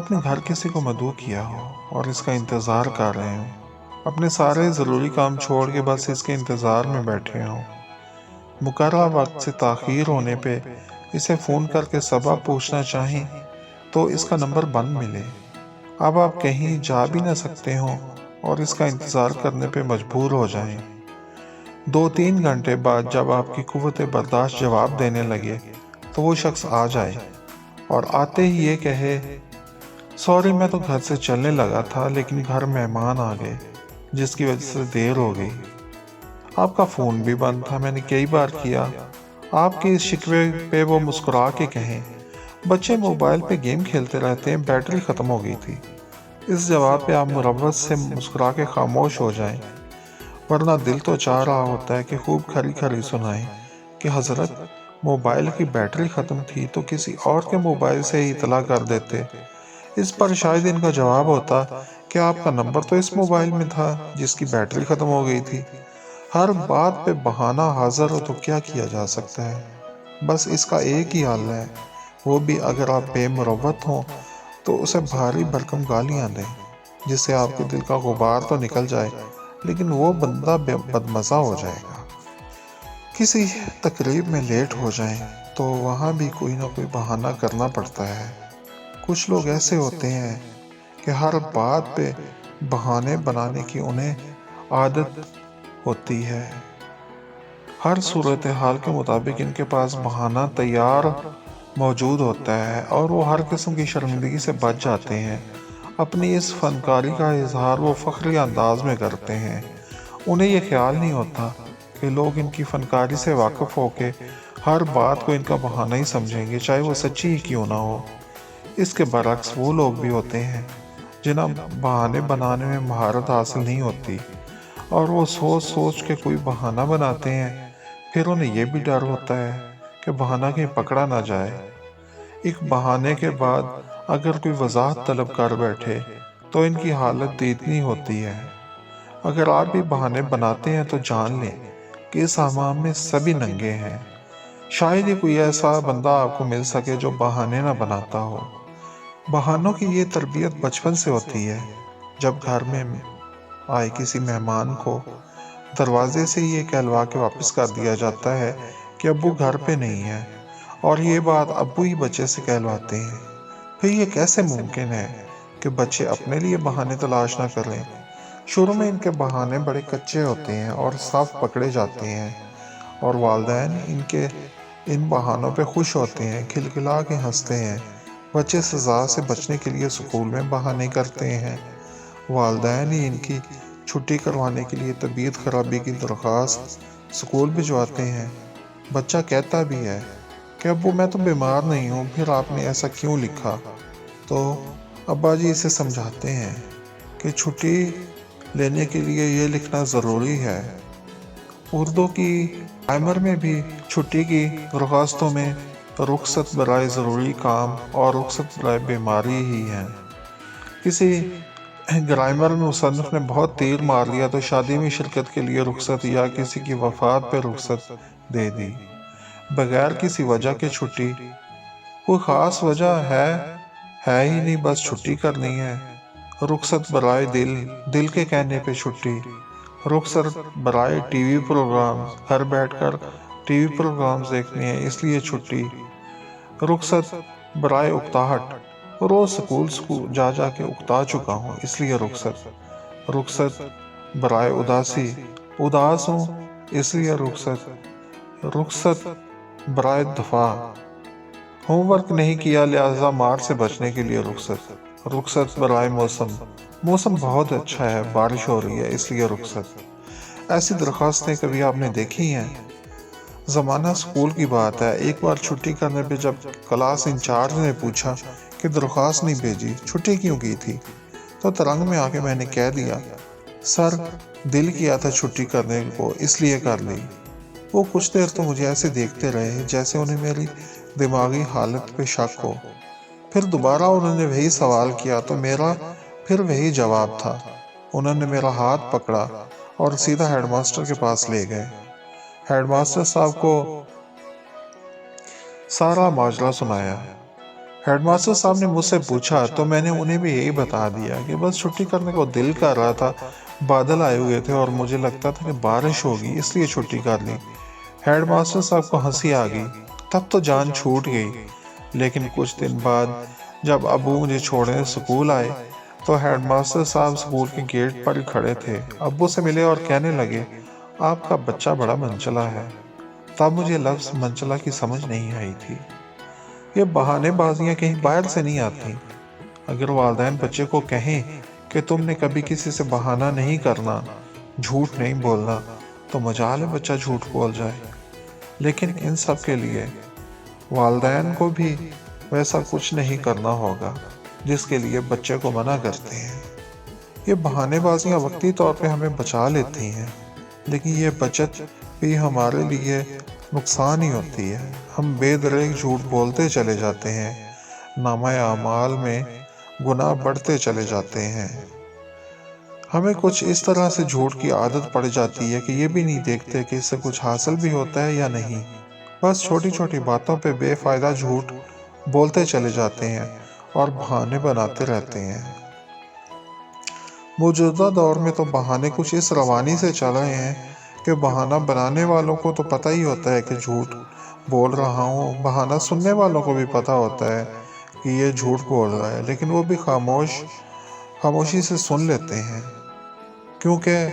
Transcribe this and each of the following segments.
اپنے گھر کسی کو مدعو کیا ہو اور اس کا انتظار کر رہے ہوں، اپنے سارے ضروری کام چھوڑ کے بس اس کے انتظار میں بیٹھے ہوں، مقررہ وقت سے تاخیر ہونے پہ اسے فون کر کے سبب پوچھنا چاہیں تو اس کا نمبر بند ملے، اب آپ کہیں جا بھی نہ سکتے ہوں اور اس کا انتظار کرنے پہ مجبور ہو جائیں۔ 2-3 گھنٹے بعد جب آپ کی قوت برداشت جواب دینے لگے تو وہ شخص آ جائے اور آتے ہی یہ کہے، سوری میں تو گھر سے چلنے لگا تھا لیکن گھر مہمان آ گئے جس کی وجہ سے دیر ہو گئی، آپ کا فون بھی بند تھا، میں نے کئی بار کیا۔ آپ کے اس شکوے پہ وہ مسکرا کے کہیں، بچے موبائل پہ گیم کھیلتے رہتے ہیں، بیٹری ختم ہو گئی تھی۔ اس جواب پہ آپ مروت سے مسکرا کے خاموش ہو جائیں، ورنہ دل تو چاہ رہا ہوتا ہے کہ خوب کھری کھری سنائیں کہ حضرت موبائل کی بیٹری ختم تھی تو کسی اور کے موبائل سے ہی اطلاع کر دیتے۔ اس پر شاید ان کا جواب ہوتا کہ آپ کا نمبر تو اس موبائل میں تھا جس کی بیٹری ختم ہو گئی تھی۔ ہر بات پہ بہانہ حاضر ہو تو کیا کیا جا سکتا ہے؟ بس اس کا ایک ہی حل ہے، وہ بھی اگر آپ بے مروت ہوں تو اسے بھاری بھرکم گالیاں دیں جس سے آپ کے دل کا غبار تو نکل جائے لیکن وہ بندہ بدمزہ ہو جائے گا۔ کسی تقریب میں لیٹ ہو جائیں تو وہاں بھی کوئی نہ کوئی بہانہ کرنا پڑتا ہے۔ کچھ لوگ ایسے ہوتے ہیں کہ ہر بات پہ بہانے بنانے کی انہیں عادت ہوتی ہے، ہر صورتحال کے مطابق ان کے پاس بہانہ تیار موجود ہوتا ہے اور وہ ہر قسم کی شرمندگی سے بچ جاتے ہیں۔ اپنی اس فنکاری کا اظہار وہ فخری انداز میں کرتے ہیں، انہیں یہ خیال نہیں ہوتا کہ لوگ ان کی فنکاری سے واقف ہو کے ہر بات کو ان کا بہانہ ہی سمجھیں گے، چاہے وہ سچی ہی کیوں نہ ہو۔ اس کے برعکس وہ لوگ بھی ہوتے ہیں جنہیں بہانے بنانے میں مہارت حاصل نہیں ہوتی اور وہ سوچ سوچ کے کوئی بہانہ بناتے ہیں، پھر انہیں یہ بھی ڈر ہوتا ہے کہ بہانہ کہیں پکڑا نہ جائے۔ ایک بہانے کے بعد اگر کوئی وضاحت طلب کر بیٹھے تو ان کی حالت دیدنی ہوتی ہے۔ اگر آپ بھی بہانے بناتے ہیں تو جان لیں کہ اس حمام میں سبھی ننگے ہیں، شاید ہی کوئی ایسا بندہ آپ کو مل سکے جو بہانے نہ بناتا ہو۔ بہانوں کی یہ تربیت بچپن سے ہوتی ہے، جب گھر میں آئے کسی مہمان کو دروازے سے یہ کہلوا کے واپس کر دیا جاتا ہے کہ ابو گھر پہ نہیں ہے، اور یہ بات ابو ہی بچے سے کہلواتے ہیں۔ پھر یہ کیسے ممکن ہے کہ بچے اپنے لیے بہانے تلاش نہ کریں؟ شروع میں ان کے بہانے بڑے کچے ہوتے ہیں اور صاف پکڑے جاتے ہیں، اور والدین ان بہانوں پہ خوش ہوتے ہیں، کھلکھلا کے ہنستے ہیں۔ بچے سزا سے بچنے کے لیے سکول میں بہانے کرتے ہیں، والدین ہی ان کی چھٹی کروانے کے لیے طبیعت خرابی کی درخواست سکول بھجواتے ہیں۔ بچہ کہتا بھی ہے کہ ابو میں تو بیمار نہیں ہوں، پھر آپ نے ایسا کیوں لکھا؟ تو ابا جی اسے سمجھاتے ہیں کہ چھٹی لینے کے لیے یہ لکھنا ضروری ہے۔ اردو کی گرامر میں بھی چھٹی کی درخواستوں میں رخصت برائے ضروری کام اور رخصت برائے بیماری ہی ہے۔ کسی گرامر میں مصنف نے بہت تیر مار لیا تو شادی میں شرکت کے لیے رخصت یا کسی کی وفات پہ رخصت دے دی، بغیر کسی وجہ کے چھٹی۔ کوئی خاص وجہ ہے ہی نہیں، بس چھٹی کرنی ہے۔ رخصت برائے دل کے کہنے پہ چھٹی، رخصت برائے ٹی وی پروگرام، گھر بیٹھ کر ٹی وی پروگرامز دیکھنے ہیں اس لیے چھٹی۔ رخصت برائے اکتاہٹ، روز سکول جا کے اکتا چکا ہوں اس لیے رخصت۔ رخصت برائے اداسی، اداس ہوں اس لیے رخصت۔ رخصت برائے دفاع، ہوم ورک نہیں کیا لہذا مار سے بچنے کے لیے رخصت۔ رخصت برائے موسم بہت اچھا ہے، بارش ہو رہی ہے اس لیے رخصت۔ ایسی درخواستیں کبھی آپ نے دیکھی ہیں؟ زمانہ سکول کی بات ہے، ایک بار چھٹی کرنے پہ جب کلاس انچارج نے پوچھا کہ درخواست نہیں بھیجی، چھٹی کیوں کی تھی، تو ترنگ میں آ کے میں نے کہہ دیا، سر دل کیا تھا چھٹی کرنے کو اس لیے کر لی۔ وہ کچھ دیر تو مجھے ایسے دیکھتے رہے جیسے انہیں میری دماغی حالت پہ شک ہو، پھر دوبارہ انہوں نے وہی سوال کیا تو میرا پھر وہی جواب تھا۔ انہوں نے میرا ہاتھ پکڑا اور سیدھا ہیڈ ماسٹر کے پاس لے گئے۔ ہیڈ ماسٹر صاحب کو سارا ماجرا سنایا۔ ہیڈ ماسٹر صاحب نے مجھ سے پوچھا تو میں نے انہیں بھی یہی بتا دیا کہ بس چھٹی کرنے کو دل کر رہا تھا، بادل آئے ہوئے تھے اور مجھے لگتا تھا کہ بارش ہوگی، اس لیے چھٹی کر لی۔ ہیڈ ماسٹر صاحب کو ہنسی آ گئی، تب تو جان چھوٹ گئی۔ لیکن کچھ دن بعد جب ابو مجھے چھوڑنے سکول آئے تو ہیڈ ماسٹر صاحب سکول کے گیٹ پر ہی کھڑے تھے، ابو سے ملے اور کہنے لگے، آپ کا بچہ بڑا منچلا ہے۔ تب مجھے لفظ منچلا کی سمجھ نہیں آئی تھی۔ یہ بہانے بازیاں کہیں باہر سے نہیں آتی۔ اگر والدین بچے کو کہیں کہ تم نے کبھی کسی سے بہانہ نہیں کرنا، جھوٹ نہیں بولنا، تو مجال ہے بچہ جھوٹ بول جائے۔ لیکن ان سب کے لیے والدین کو بھی ویسا کچھ نہیں کرنا ہوگا جس کے لیے بچے کو منع کرتے ہیں۔ یہ بہانے بازیاں وقتی طور پہ ہمیں بچا لیتی ہیں، لیکن یہ بچت بھی ہمارے لیے نقصان ہی ہوتی ہے۔ ہم بے دریغ جھوٹ بولتے چلے جاتے ہیں، نامہ اعمال میں گناہ بڑھتے چلے جاتے ہیں۔ ہمیں کچھ اس طرح سے جھوٹ کی عادت پڑ جاتی ہے کہ یہ بھی نہیں دیکھتے کہ اس سے کچھ حاصل بھی ہوتا ہے یا نہیں، بس چھوٹی چھوٹی باتوں پہ بے فائدہ جھوٹ بولتے چلے جاتے ہیں اور بہانے بناتے رہتے ہیں۔ موجودہ دور میں تو بہانے کچھ اس روانی سے چل رہے ہیں کہ بہانہ بنانے والوں کو تو پتہ ہی ہوتا ہے کہ جھوٹ بول رہا ہوں، بہانہ سننے والوں کو بھی پتہ ہوتا ہے کہ یہ جھوٹ بول رہا ہے، لیکن وہ بھی خاموشی سے سن لیتے ہیں، کیونکہ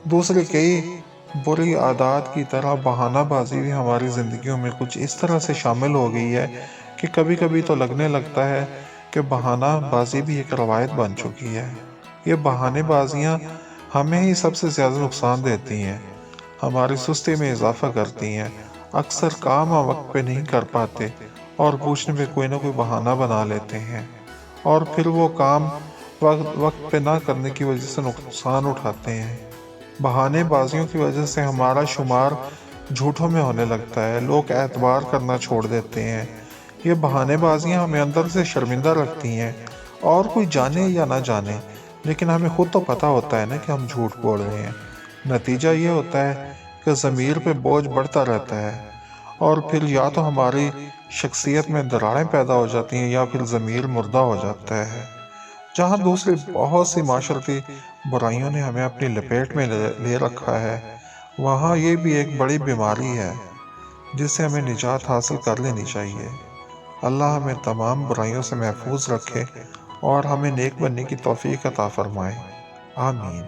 دوسری کئی بری عادات کی طرح بہانہ بازی بھی ہماری زندگیوں میں کچھ اس طرح سے شامل ہو گئی ہے کہ کبھی کبھی تو لگنے لگتا ہے کہ بہانہ بازی بھی ایک روایت بن چکی ہے۔ یہ بہانے بازیاں ہمیں ہی سب سے زیادہ نقصان دیتی ہیں، ہماری سستی میں اضافہ کرتی ہیں۔ اکثر کام وقت پہ نہیں کر پاتے اور پوچھنے پہ کوئی نہ کوئی بہانہ بنا لیتے ہیں، اور پھر وہ کام وقت پہ نہ کرنے کی وجہ سے نقصان اٹھاتے ہیں۔ بہانے بازیوں کی وجہ سے ہمارا شمار جھوٹوں میں ہونے لگتا ہے، لوگ اعتبار کرنا چھوڑ دیتے ہیں۔ یہ بہانے بازیاں ہمیں اندر سے شرمندہ رکھتی ہیں، اور کوئی جانے یا نہ جانے، لیکن ہمیں خود تو پتہ ہوتا ہے نا کہ ہم جھوٹ بول رہے ہیں۔ نتیجہ یہ ہوتا ہے کہ ضمیر پہ بوجھ بڑھتا رہتا ہے، اور پھر یا تو ہماری شخصیت میں دراڑیں پیدا ہو جاتی ہیں یا پھر ضمیر مردہ ہو جاتا ہے۔ جہاں دوسری بہت سی معاشرتی برائیوں نے ہمیں اپنی لپیٹ میں لے رکھا ہے، وہاں یہ بھی ایک بڑی بیماری ہے جس سے ہمیں نجات حاصل کر لینی چاہیے۔ اللہ ہمیں تمام برائیوں سے محفوظ رکھے اور ہمیں نیک بننے کی توفیق عطا فرمائے، آمین۔